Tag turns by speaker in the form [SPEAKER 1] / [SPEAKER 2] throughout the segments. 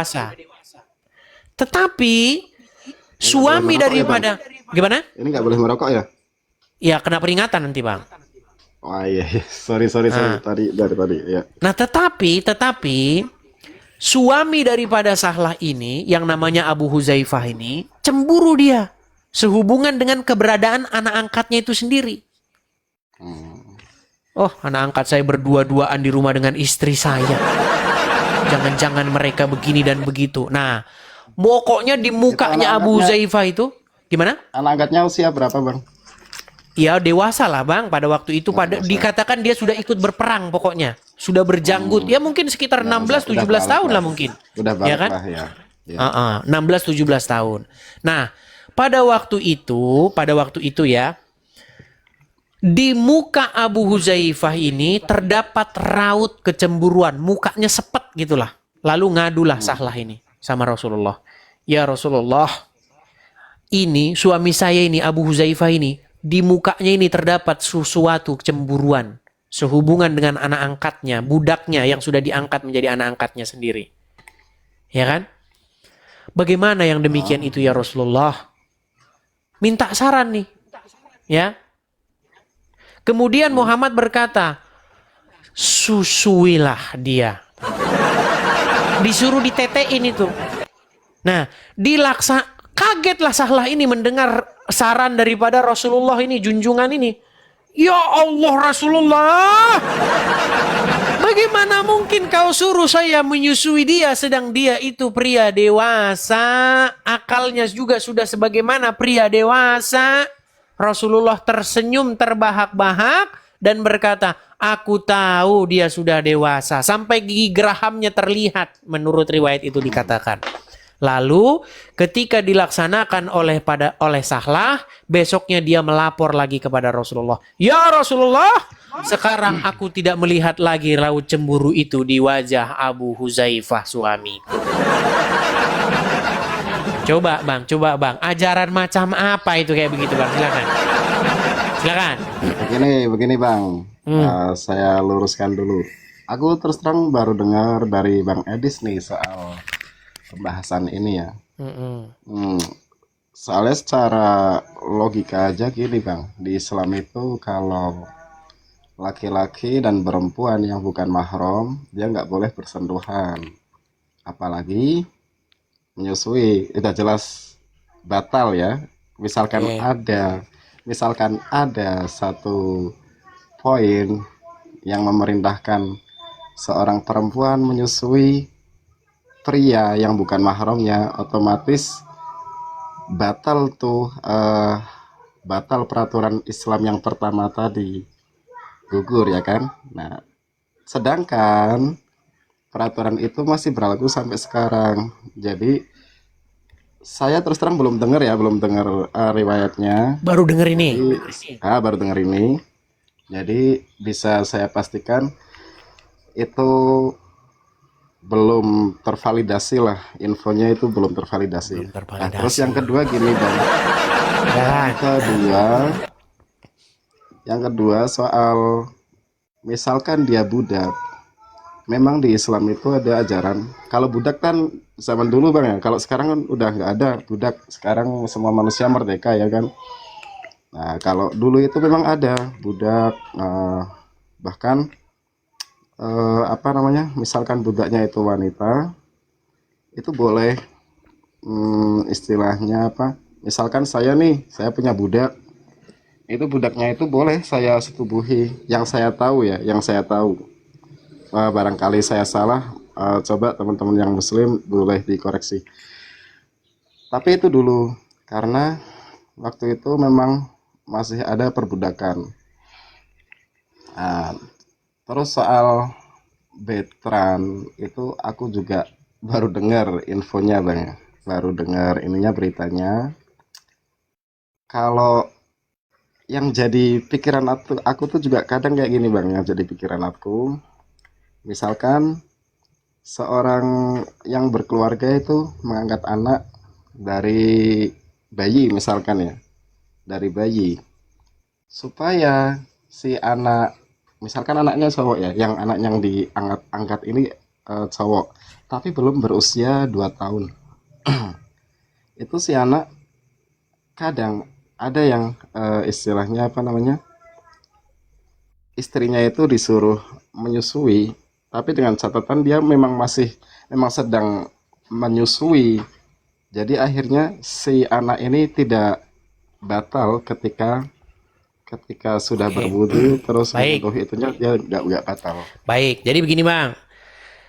[SPEAKER 1] dewasa. Tetapi
[SPEAKER 2] Ini nggak boleh
[SPEAKER 1] suami
[SPEAKER 2] merokok ya, Bang?
[SPEAKER 1] daripada gimana?
[SPEAKER 2] Ini nggak boleh merokok ya?
[SPEAKER 1] Ya kena peringatan nanti, Bang.
[SPEAKER 2] Oh iya, iya. Sorry.
[SPEAKER 1] Nah,
[SPEAKER 2] Tadi dari tadi ya.
[SPEAKER 1] nah tetapi suami daripada Sahlah ini yang namanya Abu Huzaifah ini cemburu dia sehubungan dengan keberadaan anak angkatnya itu sendiri.
[SPEAKER 2] Hmm.
[SPEAKER 1] Oh, anak angkat saya berdua-duaan di rumah dengan istri saya. Jangan-jangan mereka begini dan begitu. Nah, pokoknya di
[SPEAKER 2] Itu anak
[SPEAKER 1] mukanya Abu
[SPEAKER 2] angkatnya,
[SPEAKER 1] Huzaifah itu gimana?
[SPEAKER 2] anak angkatnya usia berapa, Bang?
[SPEAKER 1] Ya dewasa lah bang pada waktu itu,
[SPEAKER 2] Oh,
[SPEAKER 1] pada
[SPEAKER 2] dewasa.
[SPEAKER 1] dikatakan dia sudah ikut berperang, pokoknya sudah berjanggut ya, mungkin sekitar
[SPEAKER 2] Ya,
[SPEAKER 1] 16-17
[SPEAKER 2] udah balik
[SPEAKER 1] tahun
[SPEAKER 2] lah.
[SPEAKER 1] lah mungkin,
[SPEAKER 2] Udah
[SPEAKER 1] ya
[SPEAKER 2] balik
[SPEAKER 1] kan.
[SPEAKER 2] lah ya. Ya.
[SPEAKER 1] 16-17 tahun. Nah, pada waktu itu ya, di muka Abu Huzaifah ini terdapat raut kecemburuan, mukanya sepet gitulah. Lalu ngadulah Sahlah ini sama Rasulullah. Ya Rasulullah, ini suami saya ini Abu Huzaifah ini, di mukanya ini terdapat sesuatu kecemburuan sehubungan dengan anak angkatnya, budaknya yang sudah diangkat menjadi anak angkatnya sendiri. Ya kan? Bagaimana yang demikian itu ya Rasulullah? Minta saran nih. Ya. Kemudian Muhammad berkata, susuilah dia. Disuruh ditetein itu. Nah, kagetlah Sahlah ini mendengar saran daripada Rasulullah ini, junjungan ini. Ya Allah Rasulullah, bagaimana mungkin kau suruh saya menyusui dia sedang dia itu pria dewasa, akalnya juga sudah sebagaimana pria dewasa. Rasulullah tersenyum terbahak-bahak dan berkata, aku tahu dia sudah dewasa. Sampai gigi gerahamnya terlihat, menurut riwayat itu dikatakan. Lalu ketika dilaksanakan oleh Sahlah, besoknya dia melapor lagi kepada Rasulullah. Ya Rasulullah, sekarang aku tidak melihat lagi raut cemburu itu di wajah Abu Huzaifah suami. Coba bang, ajaran macam apa itu kayak begitu bang? Silakan.
[SPEAKER 2] Begini Bang. Saya luruskan dulu. Aku terus terang baru dengar dari Bang Edis nih soal pembahasan ini ya. Soalnya secara logika aja gini Bang, di Islam itu kalau laki-laki dan perempuan yang bukan mahram dia nggak boleh bersentuhan, apalagi menyusui. Itu jelas batal ya. Misalkan ada satu poin yang memerintahkan seorang perempuan menyusui pria yang bukan mahramnya, otomatis batal tuh batal peraturan Islam yang pertama tadi, gugur ya kan. Nah, sedangkan peraturan itu masih berlaku sampai sekarang. Jadi saya terus terang belum dengar riwayatnya.
[SPEAKER 1] Baru denger ini.
[SPEAKER 2] Baru dengar ini. Jadi bisa saya pastikan itu belum tervalidasi lah, infonya itu belum tervalidasi. Nah, terus yang kedua gini Bang. Yang kedua soal misalkan dia budak. Memang di Islam itu ada ajaran. Kalau budak kan zaman dulu Bang ya. Kalau sekarang kan udah nggak ada budak. Sekarang semua manusia merdeka ya kan. Nah, kalau dulu itu memang ada budak, bahkan misalkan budaknya itu wanita, itu boleh, istilahnya apa, misalkan saya punya budak, itu budaknya itu boleh saya setubuhi, yang saya tahu. Barangkali saya salah, coba teman-teman yang muslim boleh dikoreksi. Tapi itu dulu, karena waktu itu memang masih ada perbudakan. Nah, terus soal Betran itu aku juga baru dengar infonya Bang ya. Baru dengar beritanya. Kalau yang jadi pikiran aku tuh juga kadang kayak gini Bang, yang jadi pikiran aku. Misalkan seorang yang berkeluarga itu mengangkat anak dari bayi misalkan ya. Dari bayi. Supaya si anak, misalkan anaknya cowok ya, yang anak yang diangkat ini cowok, tapi belum berusia 2 tahun. Itu si anak kadang ada yang istilahnya apa namanya, istrinya itu disuruh menyusui, tapi dengan catatan dia memang sedang menyusui. Jadi akhirnya si anak ini tidak batal ketika ketika sudah
[SPEAKER 1] Oke.
[SPEAKER 2] berwudu terus
[SPEAKER 1] Baik.
[SPEAKER 2] menyentuh itunya, dia nggak batal.
[SPEAKER 1] Baik. Jadi begini Bang.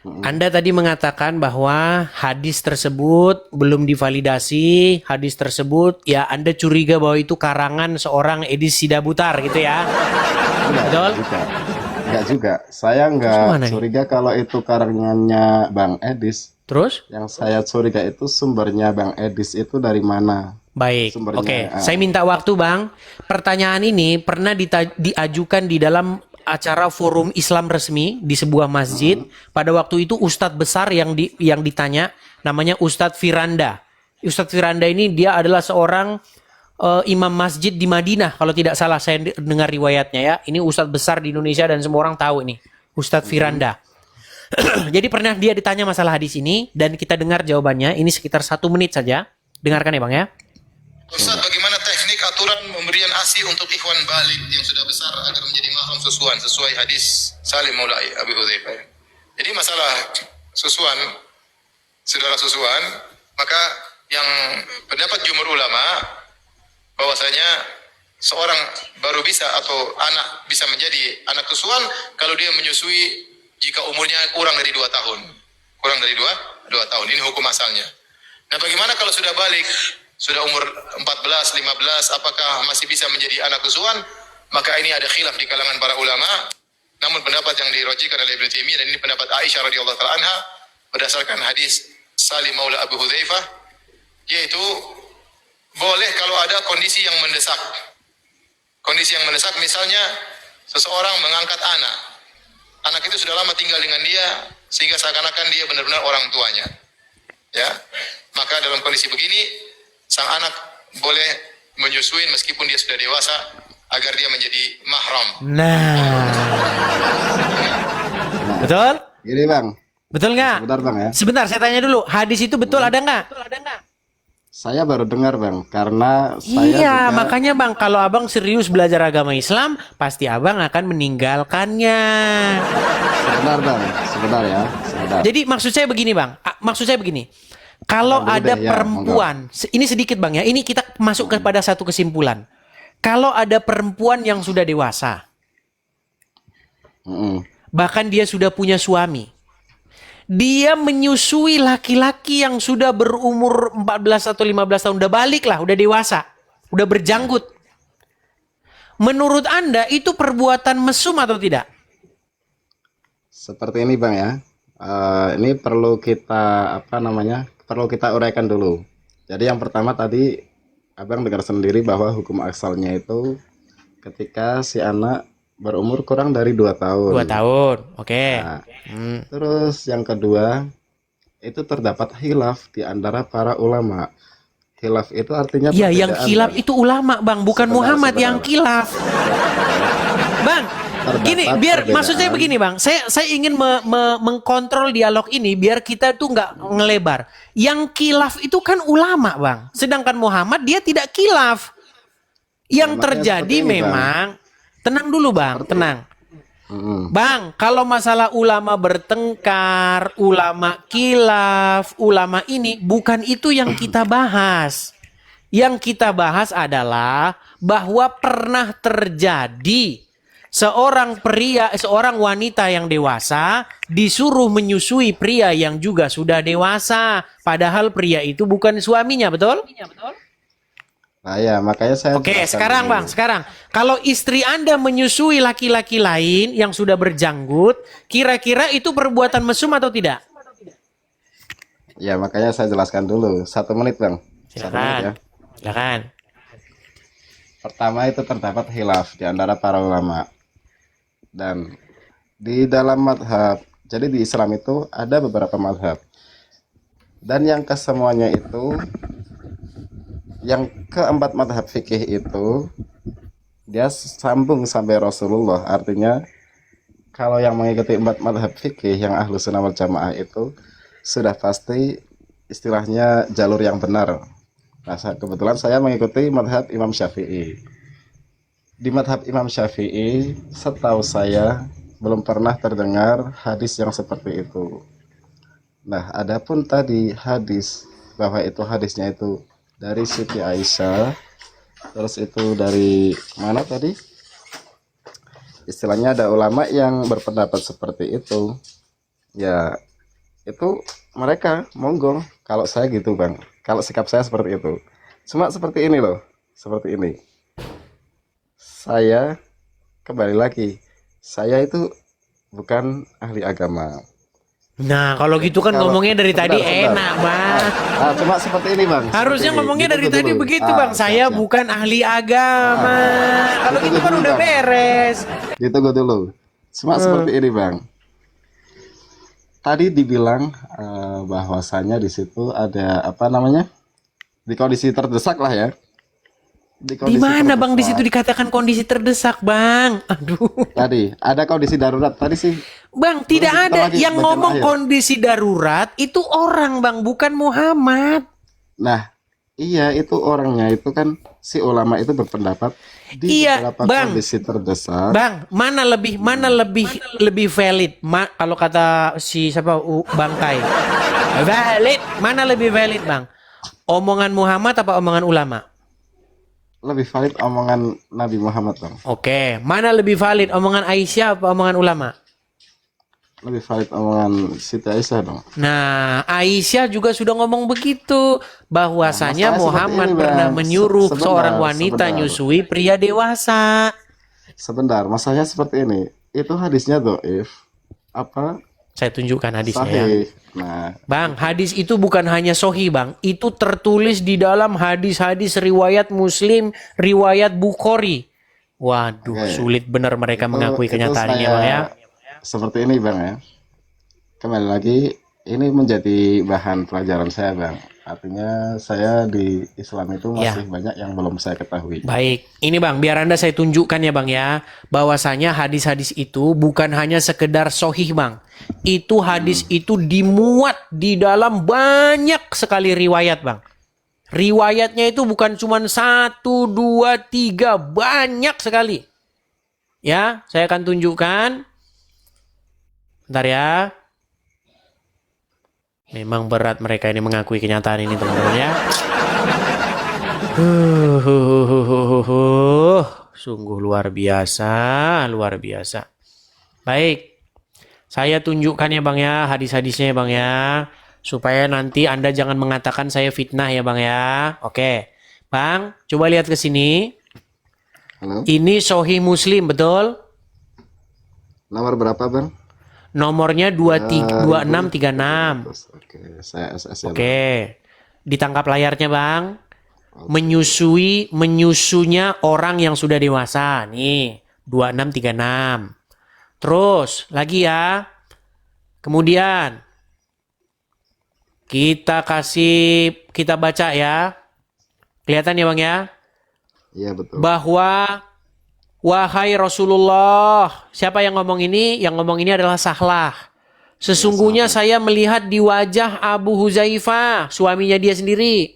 [SPEAKER 1] Anda tadi mengatakan bahwa hadis tersebut belum divalidasi, hadis tersebut ya Anda curiga bahwa itu karangan seorang Edis Sidabutar gitu ya. Betul?
[SPEAKER 2] Enggak juga. Saya
[SPEAKER 1] Terus
[SPEAKER 2] nggak
[SPEAKER 1] mana nih?
[SPEAKER 2] curiga kalau itu karangannya Bang Edis.
[SPEAKER 1] Terus?
[SPEAKER 2] Yang saya curiga itu sumbernya Bang Edis itu dari mana?
[SPEAKER 1] Baik,
[SPEAKER 2] Sumbernya,
[SPEAKER 1] oke. Saya minta waktu, Bang. Pertanyaan ini pernah diajukan di dalam acara forum Islam resmi di sebuah masjid. Pada waktu itu Ustadz besar yang ditanya, namanya Ustadz Firanda. Ustadz Firanda ini dia adalah seorang imam masjid di Madinah, kalau tidak salah saya dengar riwayatnya ya. Ini Ustadz besar di Indonesia dan semua orang tahu ini, Ustadz Firanda. Jadi pernah dia ditanya masalah hadis ini dan kita dengar jawabannya. Ini sekitar 1 menit saja. Dengarkan ya, Bang ya.
[SPEAKER 3] Ustaz, bagaimana teknik aturan pemberian ASI untuk ikhwan balik yang sudah besar agar menjadi mahram susuan sesuai hadis Salim Maula Abi Hudzaifah? Jadi masalah susuan, saudara susuan, maka yang pendapat jumhur ulama bahwasanya seorang baru bisa atau anak bisa menjadi anak susuan kalau dia menyusui jika umurnya kurang dari 2 tahun. Kurang dari 2 tahun. Ini hukum asalnya. Nah, bagaimana kalau sudah balik, sudah umur 14, 15, apakah masih bisa menjadi anak susuan? Maka ini ada khilaf di kalangan para ulama. Namun pendapat yang dirojikan oleh Ibnu Taimiyah dan ini pendapat Aisyah radhiyallahu taala anha berdasarkan hadis Salim Maula Abu Hudzaifah, yaitu boleh kalau ada kondisi yang mendesak. Kondisi yang mendesak misalnya seseorang mengangkat anak. Anak itu sudah lama tinggal dengan dia sehingga seakan-akan dia benar-benar orang tuanya. Ya. Maka dalam kondisi begini sang anak boleh menyusui meskipun dia sudah dewasa agar dia menjadi mahram.
[SPEAKER 1] Nah. Betul?
[SPEAKER 2] Gini Bang,
[SPEAKER 1] Betul nggak?
[SPEAKER 2] sebentar Bang ya.
[SPEAKER 1] Sebentar, saya tanya dulu. Hadis itu betul ada nggak?
[SPEAKER 2] Saya baru dengar Bang, karena saya
[SPEAKER 1] Iya,
[SPEAKER 2] juga
[SPEAKER 1] makanya Bang, kalau Abang serius belajar agama Islam, pasti Abang akan meninggalkannya.
[SPEAKER 2] sebentar Bang, sebentar ya, sebentar.
[SPEAKER 1] Jadi maksud saya begini Bang, maksud saya begini. Kalau
[SPEAKER 2] Dulu
[SPEAKER 1] ada
[SPEAKER 2] deh, ya,
[SPEAKER 1] perempuan, ini sedikit Bang ya, ini kita masuk kepada satu kesimpulan. Kalau ada perempuan yang sudah dewasa,
[SPEAKER 2] Mm-mm.
[SPEAKER 1] bahkan dia sudah punya suami, dia menyusui laki-laki yang sudah berumur 14 atau 15 tahun, udah balik lah, udah dewasa, udah berjanggut. Menurut Anda itu perbuatan mesum atau tidak?
[SPEAKER 2] Seperti ini Bang ya. Ini perlu kita perlu kita uraikan dulu. Jadi yang pertama tadi Abang dengar sendiri bahwa hukum asalnya itu ketika si anak berumur kurang dari 2 tahun.
[SPEAKER 1] 2 tahun, oke.
[SPEAKER 2] Nah, terus yang kedua itu terdapat khilaf di antara para ulama. Khilaf itu artinya
[SPEAKER 1] Iya, yang
[SPEAKER 2] perbedaan,
[SPEAKER 1] kilaf
[SPEAKER 2] Bang.
[SPEAKER 1] itu ulama, Bang, bukan
[SPEAKER 2] Sebentar,
[SPEAKER 1] Muhammad
[SPEAKER 2] sebentar.
[SPEAKER 1] yang kilaf. Bang,
[SPEAKER 2] Terdapat
[SPEAKER 1] gini, biar
[SPEAKER 2] perbedaan.
[SPEAKER 1] maksud saya begini, Bang. Saya ingin mengkontrol dialog ini biar kita tuh nggak ngelebar. Yang kilaf itu kan ulama, Bang. Sedangkan Muhammad dia tidak kilaf. Yang
[SPEAKER 2] makanya
[SPEAKER 1] terjadi
[SPEAKER 2] seperti ini, Bang.
[SPEAKER 1] memang tenang dulu, Bang, tenang.
[SPEAKER 2] Mm-mm.
[SPEAKER 1] Bang, kalau masalah ulama bertengkar, ulama kilaf, ulama ini, bukan itu yang kita bahas. Yang kita bahas adalah bahwa pernah terjadi seorang wanita yang dewasa disuruh menyusui pria yang juga sudah dewasa. Padahal pria itu bukan suaminya, betul?
[SPEAKER 2] Nah ya, makanya saya
[SPEAKER 1] Oke,
[SPEAKER 2] jelaskan
[SPEAKER 1] sekarang
[SPEAKER 2] dulu.
[SPEAKER 1] Bang, sekarang kalau istri Anda menyusui laki-laki lain yang sudah berjanggut, kira-kira itu perbuatan mesum atau tidak?
[SPEAKER 2] Ya, makanya saya jelaskan dulu. 1 menit Bang. 1 menit ya.
[SPEAKER 1] Silakan.
[SPEAKER 2] Pertama itu terdapat khilaf di antara para ulama. Dan di dalam madhab, jadi di Islam itu ada beberapa madhab. Dan yang kesemuanya itu, yang keempat madhab fikih itu, dia sambung sampai Rasulullah. Artinya kalau yang mengikuti empat madhab fikih yang ahlu sunnah wal jamaah itu sudah pasti istilahnya jalur yang benar. Nah, kebetulan saya mengikuti madhab Imam Syafi'i. Di madhab Imam Syafi'i, setahu saya belum pernah terdengar hadis yang seperti itu. Nah, adapun tadi hadis bahwa itu hadisnya itu dari Siti Aisyah, terus itu dari mana tadi? Istilahnya ada ulama yang berpendapat seperti itu. Ya, itu mereka monggo. Kalau saya gitu, Bang. Kalau sikap saya seperti itu. Cuma seperti ini loh. Seperti ini. Saya kembali lagi. Saya itu bukan ahli agama.
[SPEAKER 1] Nah, kalau gitu kan
[SPEAKER 2] Kalau-
[SPEAKER 1] ngomongnya dari tadi
[SPEAKER 2] sebentar.
[SPEAKER 1] enak, Bang.
[SPEAKER 2] Cuma seperti ini, Bang.
[SPEAKER 1] Harusnya
[SPEAKER 2] Seperti ini.
[SPEAKER 1] ngomongnya dari
[SPEAKER 2] Ditunggu
[SPEAKER 1] tadi
[SPEAKER 2] dulu.
[SPEAKER 1] begitu, Bang.
[SPEAKER 2] Siap,
[SPEAKER 1] Saya
[SPEAKER 2] siap.
[SPEAKER 1] bukan ahli agama. Kalau
[SPEAKER 2] Ditunggu
[SPEAKER 1] gitu kan
[SPEAKER 2] dulu,
[SPEAKER 1] udah
[SPEAKER 2] Bang.
[SPEAKER 1] beres.
[SPEAKER 2] Ditunggu dulu. Cuma seperti ini, Bang. Tadi dibilang bahwasanya di situ ada apa namanya? Di kondisi terdesak lah ya.
[SPEAKER 1] Di mana, Bang, di situ dikatakan kondisi terdesak, Bang? Aduh.
[SPEAKER 2] Tadi ada kondisi darurat. Tadi sih
[SPEAKER 1] Bang, tidak
[SPEAKER 2] kita
[SPEAKER 1] ada
[SPEAKER 2] lagi
[SPEAKER 1] yang
[SPEAKER 2] baca
[SPEAKER 1] ngomong
[SPEAKER 2] ayat.
[SPEAKER 1] kondisi darurat itu orang, Bang, bukan Muhammad.
[SPEAKER 2] nah, iya itu orangnya itu kan si ulama itu berpendapat di
[SPEAKER 1] Iya,
[SPEAKER 2] beberapa
[SPEAKER 1] Bang.
[SPEAKER 2] kondisi terdesak.
[SPEAKER 1] Bang, mana lebih valid? Kalau kata si siapa Bang Kai. Valid, mana lebih valid, Bang? Omongan Muhammad apa omongan ulama?
[SPEAKER 2] Lebih valid omongan Nabi Muhammad, Bang.
[SPEAKER 1] Oke, mana lebih valid omongan Aisyah apa omongan ulama?
[SPEAKER 2] Lebih valid omongan Siti Aisyah dong.
[SPEAKER 1] Nah, Aisyah juga sudah ngomong begitu bahwasanya
[SPEAKER 2] Nah, masalahnya
[SPEAKER 1] Muhammad
[SPEAKER 2] seperti ini,
[SPEAKER 1] pernah
[SPEAKER 2] Bang.
[SPEAKER 1] menyuruh
[SPEAKER 2] Sebentar,
[SPEAKER 1] seorang wanita
[SPEAKER 2] sebentar.
[SPEAKER 1] nyusui pria dewasa.
[SPEAKER 2] Sebentar, masalahnya seperti ini. Itu hadisnya dhaif apa
[SPEAKER 1] Saya tunjukkan hadisnya ya.
[SPEAKER 2] sahih. Nah,
[SPEAKER 1] Bang, hadis itu bukan hanya sohi, Bang. Itu tertulis di dalam hadis-hadis riwayat Muslim, riwayat Bukhari. Waduh,
[SPEAKER 2] Oke.
[SPEAKER 1] sulit benar mereka mengakui
[SPEAKER 2] itu
[SPEAKER 1] kenyataan ini,
[SPEAKER 2] saya
[SPEAKER 1] Bang ya.
[SPEAKER 2] seperti ini, Bang ya. Kembali lagi, ini menjadi bahan pelajaran saya, Bang. Artinya saya di Islam itu masih banyak yang belum saya ketahui.
[SPEAKER 1] Baik, ini Bang, biar Anda saya tunjukkan ya Bang ya, bahwasanya hadis-hadis itu bukan hanya sekedar sohih Bang. Itu hadis itu dimuat di dalam banyak sekali riwayat Bang. Riwayatnya itu bukan cuma 1, 2, 3, banyak sekali. Ya, saya akan tunjukkan. Bentar ya. Memang berat mereka ini mengakui kenyataan ini teman-teman ya. Sungguh luar biasa, luar biasa. Baik, saya tunjukkan ya Bang ya, hadis-hadisnya ya Bang ya. Supaya nanti Anda jangan mengatakan saya fitnah ya Bang ya. Oke, Bang, coba lihat ke sini.
[SPEAKER 2] Halo,
[SPEAKER 1] Ini Sahih Muslim, betul?
[SPEAKER 2] nomor berapa, Bang?
[SPEAKER 1] Nomornya 2636.
[SPEAKER 2] Oke, saya SS ya. Bang.
[SPEAKER 1] Oke, ditangkap layarnya Bang. Menyusunya orang yang sudah dewasa. Nih, 2636. Terus, lagi ya. Kemudian, kita baca ya. Kelihatan ya Bang ya?
[SPEAKER 2] Iya, betul.
[SPEAKER 1] Bahwa wahai Rasulullah, siapa yang ngomong ini? Yang ngomong ini adalah Sahlah. Sesungguhnya saya melihat di wajah Abu Huzaifah, suaminya dia sendiri.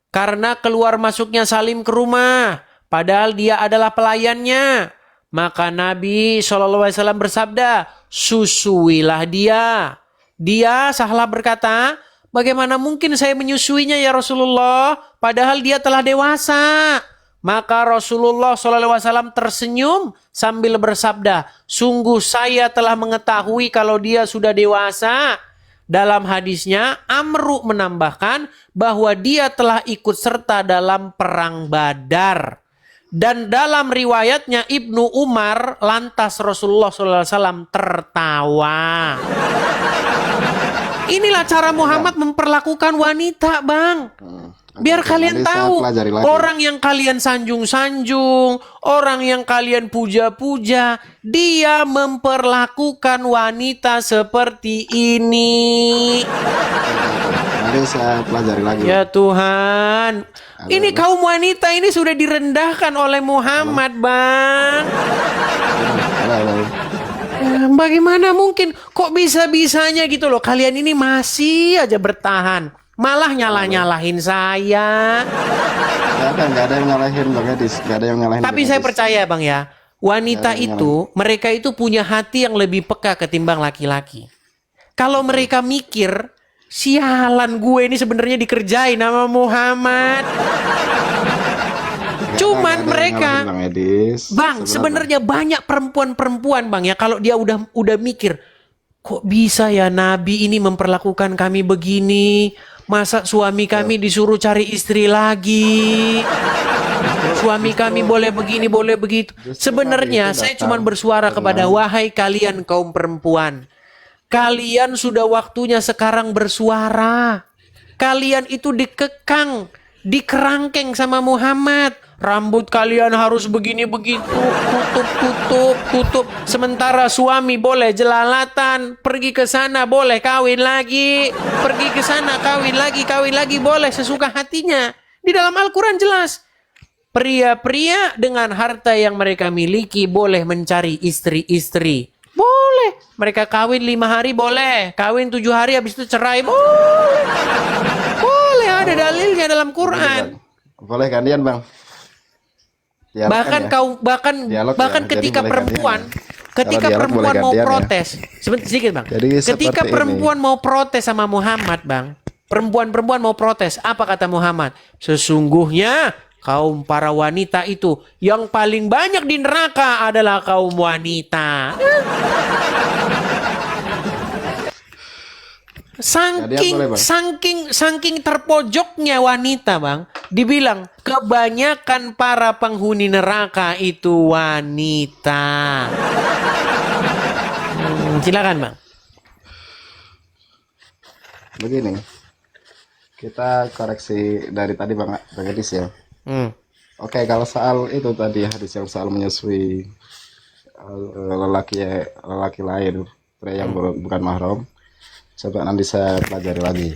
[SPEAKER 1] Karena keluar masuknya Salim ke rumah, padahal dia adalah pelayannya. Maka Nabi SAW bersabda, susuilah dia. Dia, Sahlah berkata, bagaimana mungkin saya menyusuinya ya Rasulullah, padahal dia telah dewasa. Maka Rasulullah SAW tersenyum sambil bersabda, sungguh saya telah mengetahui kalau dia sudah dewasa. Dalam hadisnya, Amru menambahkan bahwa dia telah ikut serta dalam perang Badar. Dan dalam riwayatnya Ibnu Umar, lantas Rasulullah SAW tertawa. Inilah cara Muhammad memperlakukan wanita, Bang. Biar
[SPEAKER 2] Oke,
[SPEAKER 1] kalian
[SPEAKER 2] nanti saya
[SPEAKER 1] tahu,
[SPEAKER 2] pelajari lagi.
[SPEAKER 1] orang yang kalian sanjung-sanjung, orang yang kalian puja-puja, dia memperlakukan wanita seperti ini.
[SPEAKER 2] Nanti saya pelajari lagi.
[SPEAKER 1] Ya Tuhan, ini kaum wanita ini sudah direndahkan oleh Muhammad, Bang.
[SPEAKER 2] Halo, halo.
[SPEAKER 1] bagaimana mungkin? Kok bisa-bisanya gitu loh? Kalian ini masih aja bertahan. Malah nyalah-nyalahin saya.
[SPEAKER 2] Nggak ada yang ngalahin Bang Edis. Nggak ada yang ngalahin.
[SPEAKER 1] Tapi
[SPEAKER 2] Bang
[SPEAKER 1] saya
[SPEAKER 2] Edis.
[SPEAKER 1] percaya Bang ya. Wanita itu, mereka itu punya hati yang lebih peka ketimbang laki-laki. Kalau mereka mikir, sialan gue ini sebenarnya dikerjain sama Muhammad. Cuman
[SPEAKER 2] Nggak ada yang
[SPEAKER 1] mereka,
[SPEAKER 2] ngalahin, Bang Edis.
[SPEAKER 1] Bang, sebenarnya banyak perempuan-perempuan Bang ya, kalau dia udah mikir, kok bisa ya Nabi ini memperlakukan kami begini? Masa suami kami disuruh cari istri lagi? Suami kami boleh begini, boleh begitu. Sebenarnya saya cuma bersuara kepada wahai kalian kaum perempuan. Kalian sudah waktunya sekarang bersuara. Kalian itu dikekang, dikerangkeng sama Muhammad. Rambut kalian harus begini begitu, tutup. Sementara suami boleh jelalatan, pergi ke sana boleh kawin lagi, pergi ke sana kawin lagi boleh sesuka hatinya. Di dalam Al-Quran jelas. Pria-pria dengan harta yang mereka miliki boleh mencari istri-istri. Boleh. Mereka kawin 5 hari boleh. Kawin 7 hari habis itu cerai boleh. Boleh, ada dalilnya dalam Quran.
[SPEAKER 2] Boleh gantian Bang. Dialog
[SPEAKER 1] Bahkan
[SPEAKER 2] kan ya?
[SPEAKER 1] kau bahkan
[SPEAKER 2] Dialog
[SPEAKER 1] bahkan
[SPEAKER 2] ya, jadi
[SPEAKER 1] ketika
[SPEAKER 2] boleh
[SPEAKER 1] perempuan
[SPEAKER 2] gantian ya.
[SPEAKER 1] ketika
[SPEAKER 2] Kalau dialog
[SPEAKER 1] perempuan
[SPEAKER 2] boleh
[SPEAKER 1] mau
[SPEAKER 2] gantian ya.
[SPEAKER 1] protes. Sedikit Bang.
[SPEAKER 2] Jadi
[SPEAKER 1] Ketika
[SPEAKER 2] seperti
[SPEAKER 1] perempuan mau protes sama Muhammad, Bang. Perempuan-perempuan mau protes. Apa kata Muhammad? Sesungguhnya kaum para wanita itu yang paling banyak di neraka adalah kaum wanita. Saking terpojoknya wanita, Bang. Dibilang kebanyakan para penghuni neraka itu wanita. Silakan, Bang.
[SPEAKER 2] Begini. Kita koreksi dari tadi Bang Edis ya. Oke, kalau soal itu tadi hadis yang soal menyusui lelaki lain, pria yang bukan mahram, coba nanti saya pelajari lagi.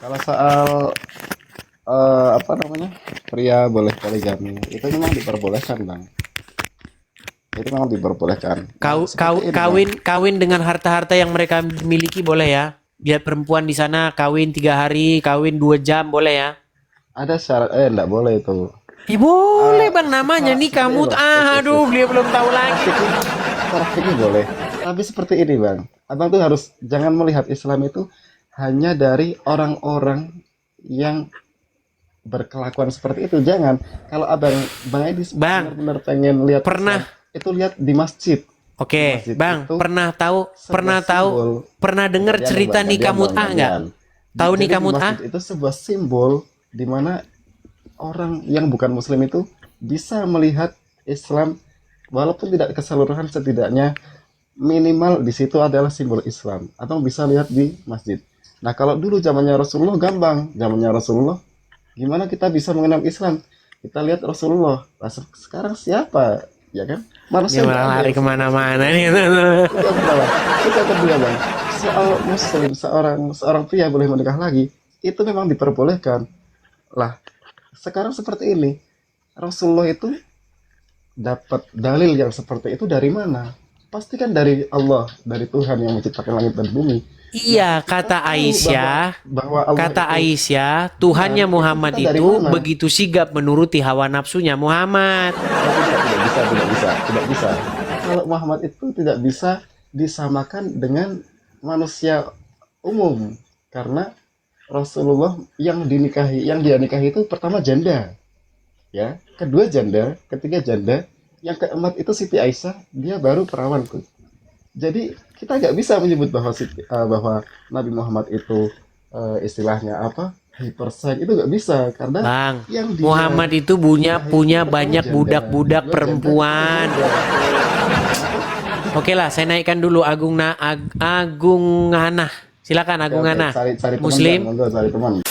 [SPEAKER 2] Kalau soal apa namanya, pria boleh poligami, itu memang diperbolehkan Bang. Itu memang diperbolehkan.
[SPEAKER 1] Kawin dengan harta-harta yang mereka miliki boleh ya. Biar perempuan di sana kawin 3 hari, kawin 2 jam boleh ya.
[SPEAKER 2] Ada syarat, enggak boleh itu.
[SPEAKER 1] Boleh Bang, namanya nikah mut'ah. Aduh, beliau belum tahu lagi.
[SPEAKER 2] Secara fikih boleh. Tapi seperti ini Bang, Abang tuh harus jangan melihat Islam itu hanya dari orang-orang yang berkelakuan seperti itu. Jangan. Kalau Bang Edis benar-benar pengen lihat
[SPEAKER 1] pernah
[SPEAKER 2] Islam, itu lihat di masjid.
[SPEAKER 1] Oke, Bang, pernah dengar cerita nikah mut'ah nggak? Tahu nikah mut'ah?
[SPEAKER 2] Itu sebuah simbol di mana orang yang bukan muslim itu bisa melihat Islam walaupun tidak keseluruhan, setidaknya minimal di situ adalah simbol Islam, atau bisa lihat di masjid. Nah, kalau dulu zamannya Rasulullah gampang, zamannya Rasulullah gimana kita bisa mengenal Islam? Kita lihat Rasulullah. Nah, sekarang siapa? Ya kan?
[SPEAKER 1] Manusia malah lari kemana-mana nih.
[SPEAKER 2] Terus yang kedua Bang, soal muslim, seorang pria boleh menikah lagi, itu memang diperbolehkan. Lah, sekarang seperti ini, Rasulullah itu dapat dalil yang seperti itu dari mana? Pasti kan dari Allah, dari Tuhan yang menciptakan langit dan bumi.
[SPEAKER 1] Iya, kata Aisyah, Tuhannya Muhammad itu begitu sigap menuruti hawa nafsunya Muhammad.
[SPEAKER 2] Tidak bisa. Kalau Muhammad itu tidak bisa disamakan dengan manusia umum, karena Rasulullah yang dia nikahi itu pertama janda, ya, kedua janda, ketiga janda, yang keempat itu Siti Aisyah, dia baru perawan tuh. Jadi kita nggak bisa menyebut bahwa Nabi Muhammad itu istilahnya apa, hypersex, itu nggak bisa, karena
[SPEAKER 1] Bang, Muhammad itu punya banyak budak-budak perempuan. Oke lah, saya naikkan dulu Agung Hanah. Silakan Agung Hanah.
[SPEAKER 2] Cari
[SPEAKER 1] Muslim.
[SPEAKER 2] Cari teman.